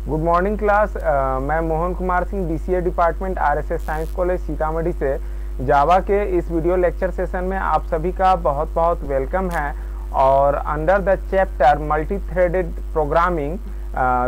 Good morning class. मैं Mohan Kumar Singh, DCA department, RSS science college Sitamarhi से Java के इस वीडियो लेक्चर सेशन में आप सभी का बहुत बहुत वेलकम है। और under the chapter multi threaded programming,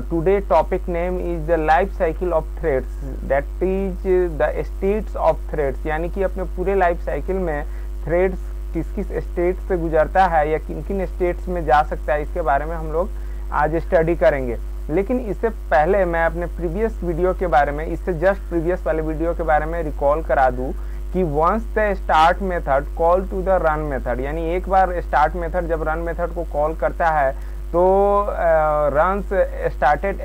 today topic name is the life cycle of threads, that is the states of threads. यानी कि अपने पूरे लाइफ साइकिल में थ्रेड्स किस किस स्टेट से गुजरता है या किन किन स्टेट्स में जा सकता है, इसके बारे में हम लोग आज स्टडी करेंगे। लेकिन इससे पहले मैं अपने प्रीवियस वीडियो के बारे में, इससे जस्ट प्रीवियस वाले वीडियो के बारे में रिकॉल करा दूं कि once the start method call to the run method, यानी एक बार स्टार्ट मेथड जब रन मेथड को कॉल करता है तो runs started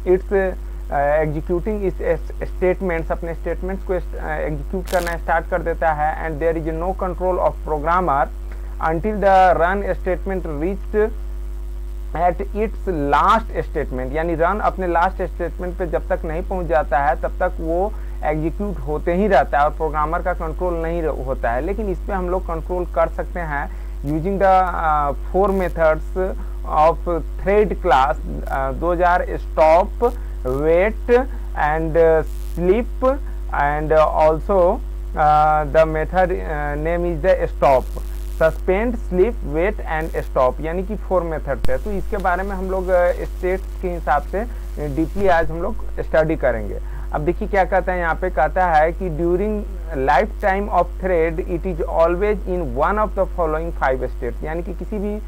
it's executing its statements, अपने स्टेटमेंट्स को एग्जीक्यूट करना स्टार्ट कर देता है। And there is no control of programmer until the run statement reached at its last statement, यानी रन अपने लास्ट स्टेटमेंट पे जब तक नहीं पहुंच जाता है तब तक वो एग्जीक्यूट होते ही रहता है और प्रोग्रामर का कंट्रोल नहीं होता है। लेकिन इस पे हम लोग कंट्रोल कर सकते हैं using the 4 methods of thread class. Those are stop, wait and sleep and also the method name is the stop. Suspend, sleep, wait and stop, यानी कि 4 मेथड्स है। तो इसके बारे में हम लोग स्टेट्स के हिसाब से डीपली आज हम लोग स्टडी करेंगे। अब देखिए क्या कहता है, यहाँ पे कहता है कि during life time of thread it is always in one of the following 5 state, यानी कि किसी भी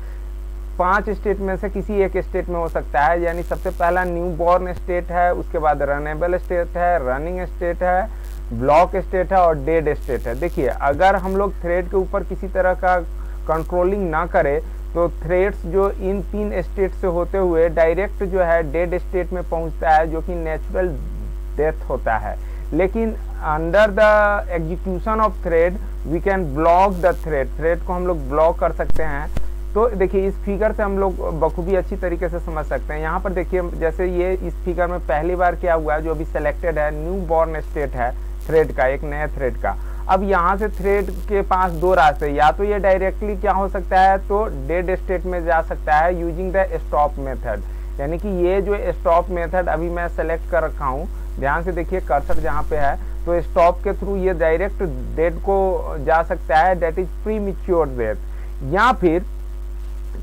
5 स्टेट में से किसी एक स्टेट में हो सकता है। यानी सबसे पहला न्यू बॉर्न स्टेट है, उसके बाद रनेबल स्टेट है, रनिंग स्टेट है, ब्लॉक स्टेट है और डेड स्टेट है। देखिए अगर हम लोग थ्रेड के ऊपर किसी तरह का कंट्रोलिंग ना करें तो थ्रेड्स जो इन 3 स्टेट से होते हुए डायरेक्ट जो है डेड स्टेट में पहुंचता है, जो कि नेचुरल डेथ होता है। लेकिन under the execution of thread we can block the thread को हम लोग ब्लॉक कर सकते हैं। तो देखिए इस फिगर से हम लोग बखूबी अच्छी तरीके से समझ सकते हैं। यहाँ पर देखिए जैसे ये इस फिगर में पहली बार क्या हुआ है, जो अभी सेलेक्टेड है न्यू बॉर्न स्टेट है थ्रेड का, एक नया थ्रेड का। अब यहाँ से थ्रेड के पास 2 रास्ते, या तो ये डायरेक्टली क्या हो सकता है तो डेड स्टेट में जा सकता है यूजिंग द स्टॉप मेथड, यानी कि ये जो स्टॉप मेथड अभी मैं सेलेक्ट कर रखा हूँ, ध्यान से देखिए कर्सर जहाँ पे है, तो स्टॉप के थ्रू ये डायरेक्ट डेड को जा सकता है, दैट इज प्रीमैच्योर डेथ। या फिर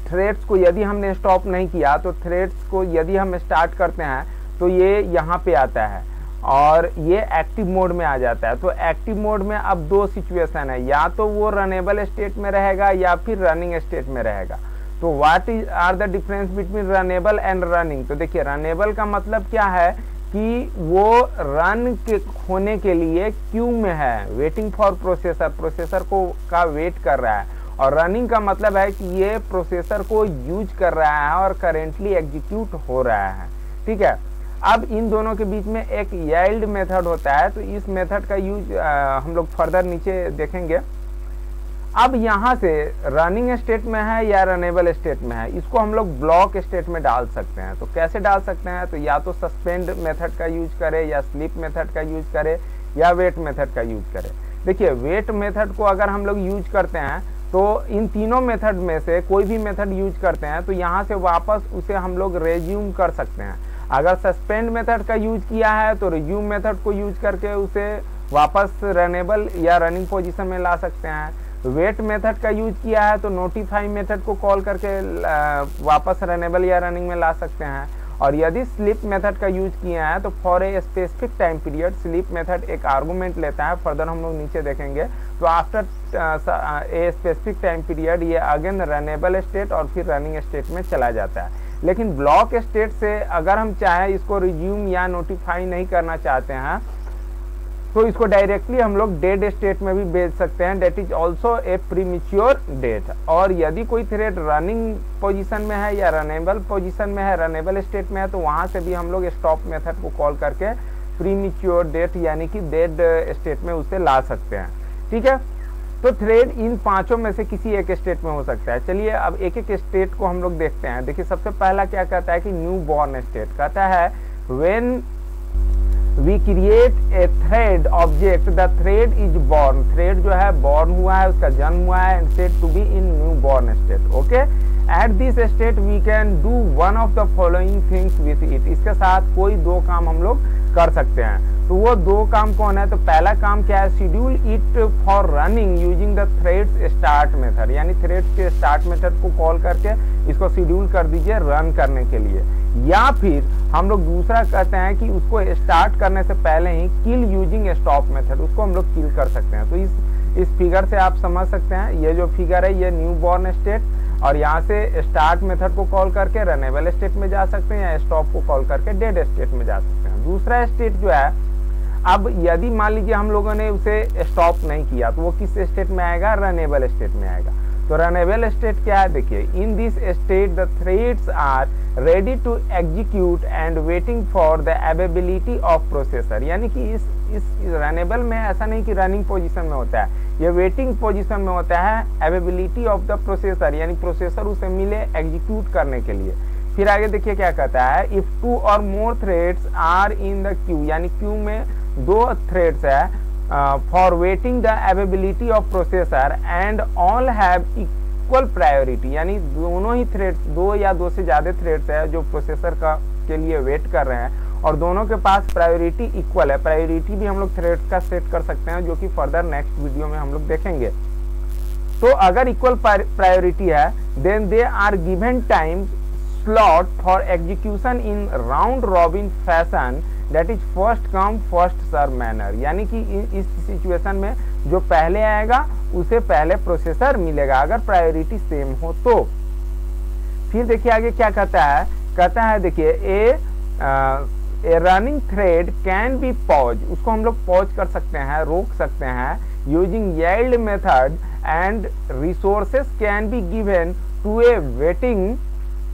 थ्रेड्स को यदि हमने स्टॉप नहीं किया तो थ्रेड्स को यदि हम स्टार्ट करते हैं तो ये यहाँ पे आता है और ये एक्टिव मोड में आ जाता है। तो एक्टिव मोड में अब 2 सिचुएशन है, या तो वो रनेबल स्टेट में रहेगा या फिर रनिंग स्टेट में रहेगा। तो what is are the difference between runnable and running. तो देखिए रनेबल का मतलब क्या है कि वो रन के होने के लिए क्यू में है, वेटिंग फॉर प्रोसेसर को का वेट कर रहा है। और रनिंग का मतलब है कि ये प्रोसेसर को यूज कर रहा है और करेंटली एग्जीक्यूट हो रहा है। ठीक है, अब इन दोनों के बीच में एक यील्ड मेथड होता है, तो इस मेथड का यूज हम लोग फर्दर नीचे देखेंगे। अब यहाँ से रनिंग स्टेट में है या रनेबल स्टेट में है, इसको हम लोग ब्लॉक स्टेट में डाल सकते हैं। तो कैसे डाल सकते हैं, तो या तो सस्पेंड मेथड का यूज करें या स्लीप मेथड का यूज करें या वेट मेथड का यूज करें। देखिए वेट मेथड को अगर हम लोग यूज करते हैं तो इन तीनों मेथड में से कोई भी मेथड यूज करते हैं तो यहाँ से वापस उसे हम लोग रेज्यूम कर सकते हैं। अगर सस्पेंड मेथड का यूज किया है तो रिज्यूम मेथड को यूज करके उसे वापस रनेबल या रनिंग पोजीशन में ला सकते हैं। वेट मेथड का यूज किया है तो नोटिफाई मेथड को कॉल करके वापस रनेबल या रनिंग में ला सकते हैं। और यदि स्लीप मेथड का यूज किया है तो for a specific time period, sleep method एक आर्गुमेंट लेता है, फर्दर हम लोग नीचे देखेंगे। तो after a specific time period ये अगेन रनेबल स्टेट और फिर रनिंग स्टेट में चला जाता है। लेकिन ब्लॉक स्टेट से अगर हम चाहें इसको रिज्यूम या नोटिफाई नहीं करना चाहते हैं तो इसको डायरेक्टली हम लोग डेड स्टेट में भी भेज सकते हैं, that is also a premature death. और यदि कोई थ्रेड रनिंग पोजीशन में है या रनेबल पोजीशन में है, रनेबल स्टेट में है, तो वहां से भी हम लोग स्टॉप मेथड को कॉल करके प्रीमैच्योर डेथ यानी कि डेड स्टेट में उसे ला सकते हैं। ठीक है, तो थ्रेड इन 5 में से किसी एक स्टेट में हो सकता है। चलिए अब एक एक स्टेट को हम लोग देखते हैं। देखिए सबसे पहला क्या कहता है कि न्यू बॉर्न स्टेट कहता है when we create a thread object the thread is born, thread जो है बॉर्न हुआ है, उसका जन्म हुआ है, and said to be in new born state. Okay, at this state we can do one of the following things with it, इसके साथ कोई दो काम हम लोग कर सकते हैं। तो वो दो काम कौन है? तो पहला काम क्या है? Schedule it for running using the threads start method, यानी थ्रेड्स के स्टार्ट मेथड को कॉल करके इसको शेड्यूल कर दीजिए रन करने के लिए। या फिर हम लोग दूसरा कहते हैं कि उसको स्टार्ट करने से पहले ही किल यूजिंग स्टॉप मेथड, उसको हम लोग किल कर सकते हैं। तो इस फिगर से आप समझ सकते हैं, ये जो फिगर है ये न्यू बॉर्न स्टेट, और यहाँ से स्टार्ट मेथड को कॉल करके रनेबल स्टेट में जा सकते हैं, या स्टॉप को कॉल करके डेड स्टेट में जा सकते हैं। दूसरा स्टेट जो है, अब यदि मान लीजिए हम लोगों ने उसे स्टॉप नहीं किया तो वो किस स्टेट में आएगा? रनेबल स्टेट में आएगा। तो रनेबल स्टेट क्या है? देखिए, in this state the threads are ready to execute and waiting for the availability of processor, यानी कि इस रनेबल में ऐसा नहीं कि रनिंग पोजीशन में होता है, ये वेटिंग पोजीशन में होता है अवेलेबिलिटी ऑफ द प्रोसेसर, यानी प्रोसेसर उसे मिले एग्जीक्यूट करने के लिए। फिर आगे देखिए क्या कहता है, इफ 2 और more threads are in the queue, यानी क्यू में 2 थ्रेड्स है, for waiting the availability of processor and all have equal priority, यानी दोनों ही थ्रेड्स, 2 या 2 से ज्यादा थ्रेड्स है जो प्रोसेसर का के लिए वेट कर रहे हैं, और दोनों के पास प्रायोरिटी इक्वल है। प्रायोरिटी भी हम लोग थ्रेड्स का सेट कर सकते हैं, जो कि फर्दर नेक्स्ट वीडियो में हम लोग देखेंगे। तो अगर इक्वल प्रायोरिटी है, then they are given time slot for execution in round robin fashion, that is first come first serve manner, यानी कि इस सिचुएशन में जो पहले आएगा उसे पहले प्रोसेसर मिलेगा, अगर प्रायोरिटी सेम हो तो। फिर देखिए आगे क्या कहता है, देखिए a running thread can be pause, उसको हम लोग पॉज कर सकते हैं, रोक सकते हैं, using yield method and resources can be given to a waiting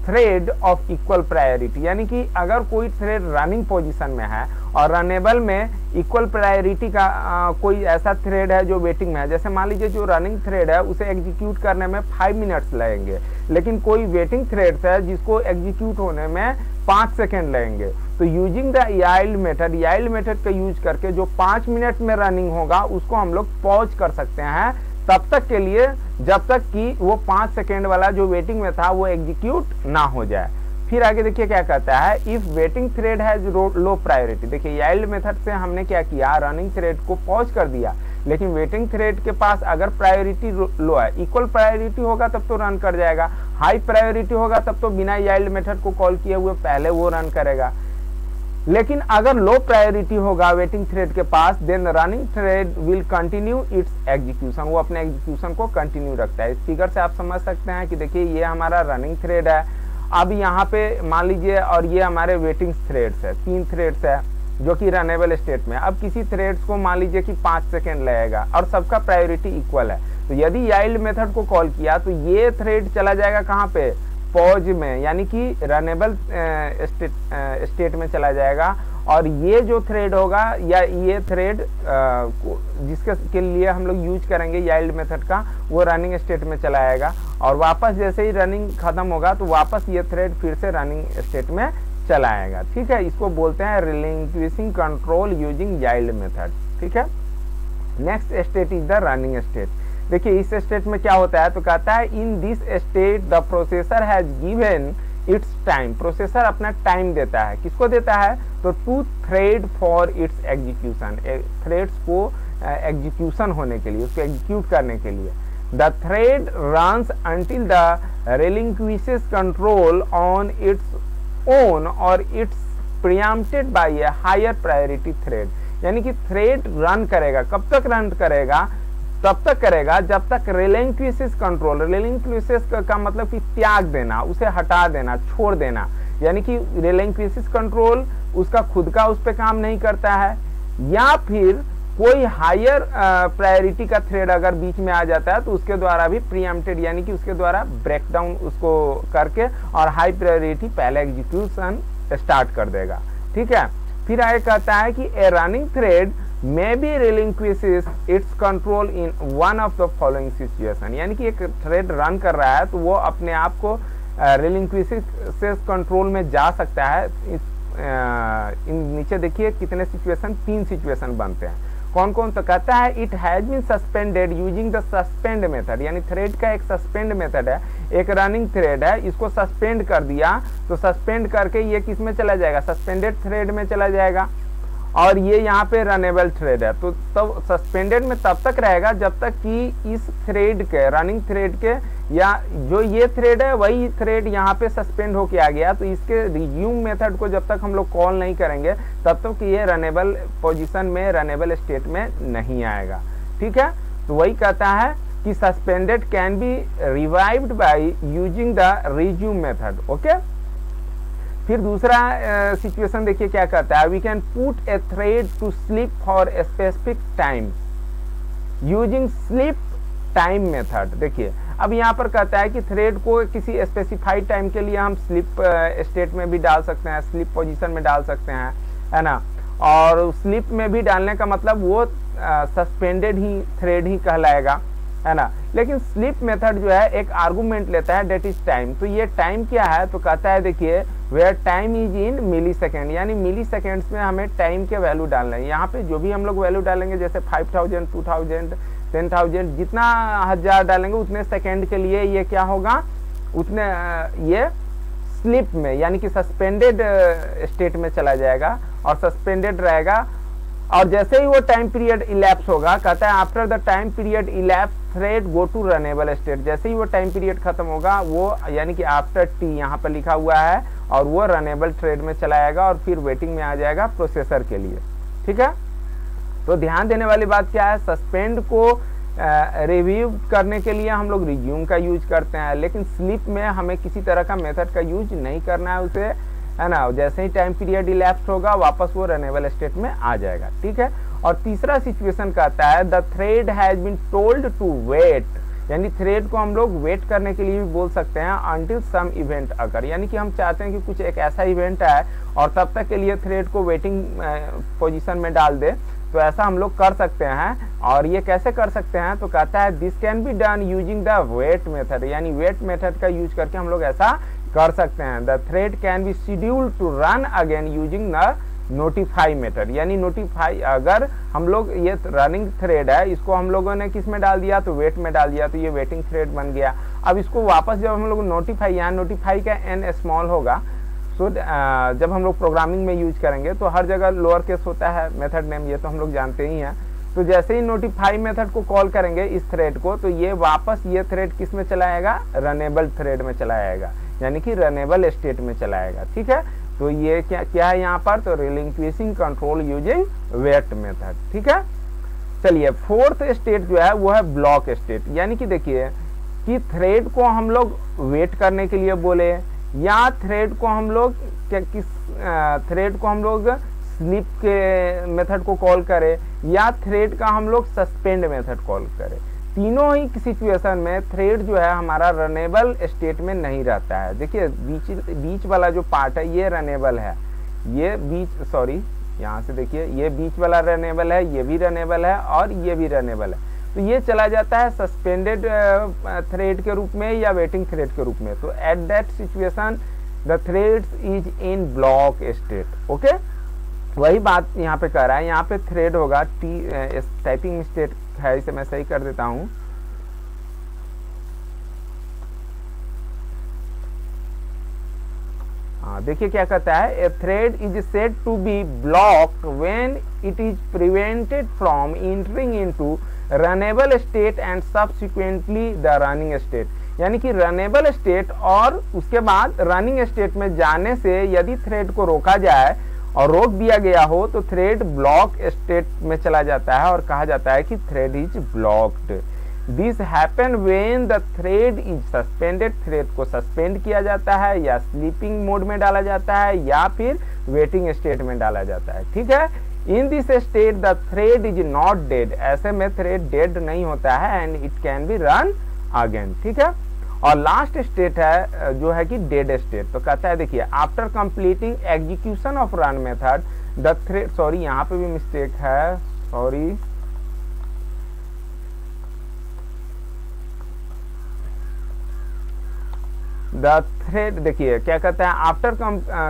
thread of equal priority, यानी कि अगर कोई थ्रेड रनिंग पोजीशन में है और रनेबल में इक्वल प्रायोरिटी का कोई ऐसा थ्रेड है जो वेटिंग में है, जैसे मान लीजिए जो रनिंग थ्रेड है उसे एग्जीक्यूट करने में 5 मिनट्स लगेंगे, लेकिन कोई वेटिंग थ्रेड्स है जिसको एग्जीक्यूट होने में 5 सेकेंड लगेंगे, तो यूजिंग द यील्ड मेथड का यूज करके जो 5 मिनट में रनिंग होगा उसको हम लोग पॉज कर सकते हैं तब तक के लिए, जब तक कि वो 5 सेकेंड वाला जो वेटिंग में था वो एग्जीक्यूट ना हो जाए। फिर आगे देखिए क्या कहता है, इफ वेटिंग थ्रेड है लो प्रायोरिटी, देखिए यील्ड मेथड से हमने क्या किया, रनिंग थ्रेड को पॉज कर दिया, लेकिन वेटिंग थ्रेड के पास अगर प्रायोरिटी लो है, इक्वल प्रायोरिटी होगा तब तो रन कर जाएगा, हाई प्रायोरिटी होगा तब तो बिना यील्ड मेथड को कॉल किए हुए पहले वो रन करेगा। लेकिन अगर लो प्रायोरिटी होगा वेटिंग थ्रेड के पास, then running thread will continue its execution, वो अपने एग्जीक्यूशन को कंटिन्यू रखता है। इस फिगर से आप समझ सकते हैं कि देखिए ये हमारा रनिंग थ्रेड है, अब यहाँ पे मान लीजिए, और ये हमारे वेटिंग थ्रेड्स है, 3 थ्रेड्स है जो कि रनेबल स्टेट में। अब किसी थ्रेड्स को मान लीजिए कि 5 सेकेंड लगेगा और सबका प्रायोरिटी इक्वल है, तो यदि यील्ड मेथड को कॉल किया तो ये थ्रेड चला जाएगा कहाँ पे? पॉज में, यानी कि रनेबल स्टेट में चला जाएगा, और ये जो थ्रेड होगा या ये थ्रेड जिसके के लिए हम लोग यूज करेंगे यील्ड मेथड का, वो रनिंग स्टेट में चला आएगा, और वापस जैसे ही रनिंग खत्म होगा तो वापस ये थ्रेड फिर से रनिंग स्टेट में चला आएगा। ठीक है, इसको बोलते हैं रिलिंक्विशिंग कंट्रोल यूजिंग यील्ड मेथड। ठीक है, next state is the running state. देखिए इस स्टेट में क्या होता है, तो कहता है in this state the processor has given its time, processor अपना टाइम देता है, किसको देता है? तो to thread for its execution, threads को एग्जीक्यूशन होने के लिए, उसको एग्जीक्यूट करने के लिए। The thread runs until the relinquishes control on its own और it's preempted by a higher priority thread, यानी कि थ्रेड रन करेगा, कब तक रन करेगा? तब तक करेगा जब तक relinquishes कंट्रोल, relinquishes का मतलब कि त्याग देना, उसे हटा देना, छोड़ देना, यानी कि relinquishes कंट्रोल उसका खुद का उस पर काम नहीं करता है, या फिर कोई हायर प्रायोरिटी का थ्रेड अगर बीच में आ जाता है तो उसके द्वारा भी प्रीएम्प्टेड, यानी कि उसके द्वारा ब्रेकडाउन उसको करके और हाई प्रायोरिटी पहले एग्जीक्यूशन स्टार्ट कर देगा। ठीक है, फिर आगे कहता है कि a running thread may be relinquishes its control in one of the following situation, यानी कि एक थ्रेड रन कर रहा है तो वो अपने आप को relinquishes कंट्रोल में जा सकता है। इन नीचे देखिए कितने सिचुएशन, 3 सिचुएशन बनते हैं, कौन कौन? तो कहता है it has been suspended using the suspend method, यानी थ्रेड का एक सस्पेंड मेथड है, एक रनिंग थ्रेड है, इसको सस्पेंड कर दिया तो सस्पेंड करके ये किस में चला जाएगा, सस्पेंडेड थ्रेड में चला जाएगा। और ये यहाँ पे रनेबल थ्रेड है, तो तब सस्पेंडेड में तब तक रहेगा जब तक कि इस थ्रेड के, रनिंग थ्रेड के, या जो ये थ्रेड है वही थ्रेड यहाँ पे सस्पेंड होके आ गया, तो इसके रिज्यूम मेथड को जब तक हम लोग कॉल नहीं करेंगे तब तक ये रनेबल पोजीशन में, रनेबल स्टेट में नहीं आएगा। ठीक है, तो वही कहता है कि suspended can be revived by using the resume method. Okay, फिर दूसरा सिचुएशन देखिए क्या कहता है, we can put a thread to sleep for a specific time using sleep time method. देखिए अब यहाँ पर कहता है कि थ्रेड को किसी स्पेसिफाइड टाइम के लिए हम स्लीप स्टेट में भी डाल सकते हैं, स्लीप पोजीशन में डाल सकते हैं, है ना। और स्लीप में भी डालने का मतलब वो सस्पेंडेड ही थ्रेड ही कहलाएगा, है ना। लेकिन स्लीप मेथड जो है एक आर्गुमेंट लेता है, डेट इज टाइम। तो ये टाइम क्या है, तो कहता है देखिए where time is in millisecond, यानी मिली सेकेंड्स में हमें टाइम के वैल्यू डालना है। यहाँ पे जो भी हम लोग वैल्यू डालेंगे, जैसे 5000, 2000, 10,000, जितना हजार डालेंगे उतने सेकेंड के लिए ये क्या होगा, उतने ये स्लीप में यानी कि सस्पेंडेड स्टेट में चला जाएगा और सस्पेंडेड रहेगा। और जैसे ही वो टाइम पीरियड इलैप्स होगा, कहता है after the time period elapse thread go to runnable state. जैसे ही वो टाइम पीरियड खत्म होगा, वो यानी कि आफ्टर टी यहाँ पर लिखा हुआ है, और वो रनेबल थ्रेड में चला जाएगा और फिर वेटिंग में आ जाएगा प्रोसेसर के लिए। ठीक है, तो ध्यान देने वाली बात क्या है, सस्पेंड को रिव्यू करने के लिए हम लोग रिज्यूम का यूज करते हैं, लेकिन स्लीप में हमें किसी तरह का मेथड का यूज नहीं करना है उसे, है ना। जैसे ही टाइम पीरियड इलैप्स होगा वापस वो रनेबल स्टेट में आ जाएगा। ठीक है, और तीसरा सिचुएशन कहता है the thread has been told to wait, यानी थ्रेड को हम लोग वेट करने के लिए भी बोल सकते हैं अंटिल सम इवेंट अगर, यानी कि हम चाहते हैं कि कुछ एक ऐसा इवेंट है और तब तक के लिए थ्रेड को वेटिंग पोजीशन में डाल दे, तो ऐसा हम लोग कर सकते हैं। और ये कैसे कर सकते हैं, तो कहता है this can be done using the wait method, यानी वेट मेथड का यूज करके हम लोग ऐसा कर सकते हैं। The thread can be scheduled to run again using the notify method, यानी नोटिफाई, अगर हम लोग ये रनिंग थ्रेड है, इसको हम लोगों ने किस में डाल दिया, तो वेट में डाल दिया, तो ये वेटिंग थ्रेड बन गया। अब इसको वापस जब हम लोग नोटिफाई, यहाँ नोटिफाई का एन स्मॉल होगा, सो जब हम लोग प्रोग्रामिंग में यूज करेंगे तो हर जगह लोअर केस होता है मेथड नेम, ये तो हम लोग जानते ही हैं। तो जैसे ही नोटिफाई मेथड को कॉल करेंगे इस थ्रेड को, तो ये वापस ये थ्रेड किस में चला आएगा, रनेबल थ्रेड में चला आएगा, यानी कि रनेबल स्टेट में चला आएगा। ठीक है, तो ये क्या है यहाँ पर, तो रिलिंक्विशिंग कंट्रोल यूजिंग वेट मेथड। ठीक है, चलिए फोर्थ स्टेट जो है वो है ब्लॉक स्टेट, यानी कि देखिए कि थ्रेड को हम लोग वेट करने के लिए बोले, या थ्रेड को हम लोग किस थ्रेड को हम लोग स्लीप के मेथड को कॉल करें, या थ्रेड का हम लोग सस्पेंड मेथड कॉल करें, तीनों ही सिचुएशन में थ्रेड जो है हमारा रनेबल स्टेट में नहीं रहता है। देखिए बीच वाला जो पार्ट है ये रनेबल है, ये बीच, सॉरी यहाँ से देखिए ये बीच वाला रनेबल है, ये भी रनेबल है और ये भी रनेबल है, तो ये चला जाता है सस्पेंडेड थ्रेड के रूप में या वेटिंग थ्रेड के रूप में। तो at that situation the thread is in block state. Okay, वही बात यहाँ पे कर रहा है, यहाँ पे थ्रेड होगा टाइपिंग मिस्टेक है, इसे मैं सही कर देता हूँ। हाँ देखिए क्या कहता है, a thread is said to be blocked when it is prevented from entering into runnable state and subsequently the running state, यानी कि रनेबल स्टेट और उसके बाद रनिंग स्टेट में जाने से यदि थ्रेड को रोका जाए और रोक दिया गया हो तो थ्रेड ब्लॉक स्टेट में चला जाता है और कहा जाता है कि thread is blocked. This happen when the thread is suspended, thread को सस्पेंड किया जाता है या स्लीपिंग मोड में डाला जाता है या फिर वेटिंग स्टेट में डाला जाता है। ठीक है, in this state the thread is not dead, ऐसे में थ्रेड डेड नहीं होता है and it can be run again. ठीक है, और लास्ट स्टेट है जो है कि डेड स्टेट। तो कहता है देखिए after completing execution of run method the thread, sorry यहाँ पे भी मिस्टेक है, सॉरी द थ्रेड, देखिए क्या कहता है after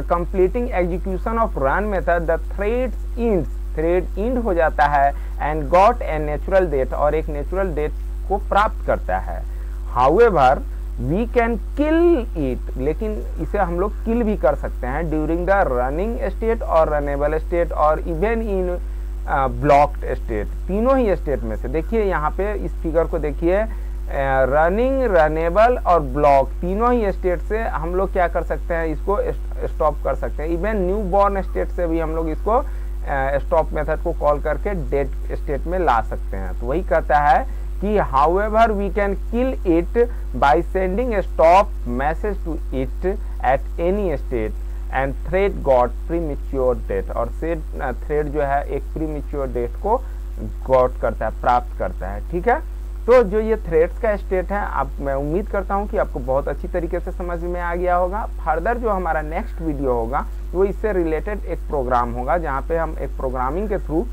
completing execution of run method the thread ends, thread end हो जाता है and got a natural death, और एक नेचुरल डेट को प्राप्त करता है। However we can kill it, लेकिन इसे हम लोग किल भी कर सकते हैं ड्यूरिंग द रनिंग स्टेट और रनेबल स्टेट और इवन इन ब्लॉक्ड स्टेट, तीनों ही स्टेट में से। देखिए यहाँ पे इस फिगर को देखिए, रनिंग, रनेबल और ब्लॉक तीनों ही स्टेट से हम लोग क्या कर सकते हैं, इसको स्टॉप कर सकते हैं। इवन न्यू बॉर्न स्टेट से भी हम लोग इसको स्टॉप मेथड को कॉल करके डेड स्टेट में ला सकते हैं। तो वही कहता है कि however we can kill it by sending a stop message to it at any state and thread got premature death, और थ्रेड जो है एक प्रीमेच्योर डेथ को गॉट करता है, प्राप्त करता है। ठीक है, तो जो ये थ्रेड्स का स्टेट है, अब मैं उम्मीद करता हूँ कि आपको बहुत अच्छी तरीके से समझ में आ गया होगा। फर्दर जो हमारा नेक्स्ट वीडियो होगा वो इससे रिलेटेड एक प्रोग्राम होगा, जहाँ पे हम एक प्रोग्रामिंग के थ्रू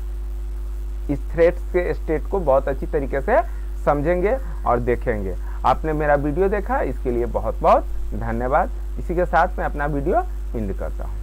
इस थ्रेड्स के स्टेट को बहुत अच्छी तरीके से समझेंगे और देखेंगे। आपने मेरा वीडियो देखा, इसके लिए बहुत बहुत धन्यवाद। इसी के साथ मैं अपना वीडियो एंड करता हूँ।